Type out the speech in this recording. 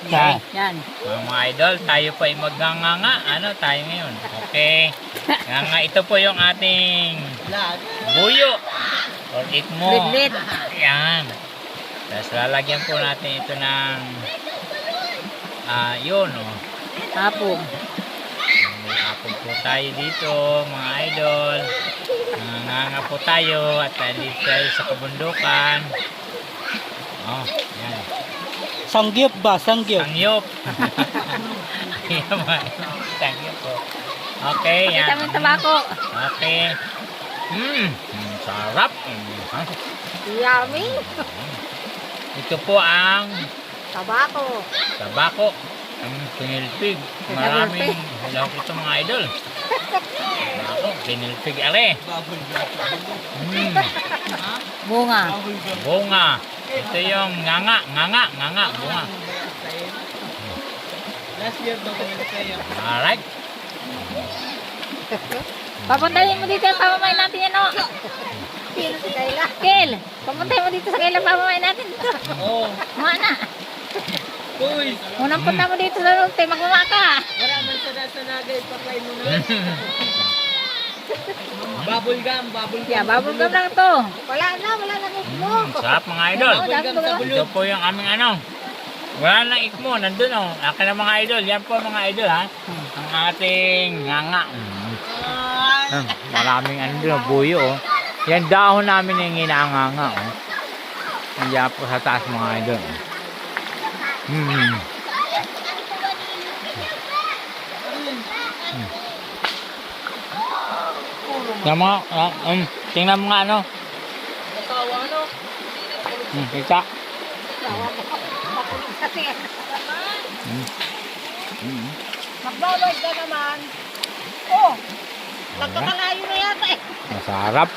Yan. Yan. Mga idol, tayo po ay magnganga. Ano tayo ngayon? Okay. Nganga, ito po yung ating buyo. Or itmo. Lit-lit. Yan. Tapos lalagyan po natin ito ng yun, oh. Hapog. May apog po tayo dito, mga idol. Nganga po tayo at dito tayo sa kabundukan. Oh, yan. Sangyup ba? Sangyup. Sangyup. Sangyup po. Okay, Pakita yan. mo yung tabako. Okay. Sarap. Yummy. Ito po ang Tabako. tabako. Ang pinilpig. Maraming hilawak ito mga idol. Tabako, pinilpig. Ale. Bunga. Bunga. Ito yung nganga, bunga. Last year daw kami kayo. Alright. Papuntahin mo dito yung pamamain natin yan, o. Sino si Kayla? Kel, papuntahin mo dito sa Kayla pamamain natin dito. Oo. Mana. Uy! Unang punta mo dito sa Lugte, magmamaka. Maraming sanagay patay mo na. Bubble gum. Yeah, bubblegum lang to. Wala na ikmo. Sarap mga idol. Bubble gum sa bulog. Ito po yung aming ano. Wala nang ikmo, nandun oh. Akin na mga idol. Yan po mga idol ha. Ang ating nganga. Maraming ano doon, buyo oh. Yan dahon namin yung ginanganga oh. Yan po sa taas mga idol. Yan mga, tingnan mo nga ano. Kita. Mag-download ka naman. Oh, nagkakalayo na yata eh. Masarap.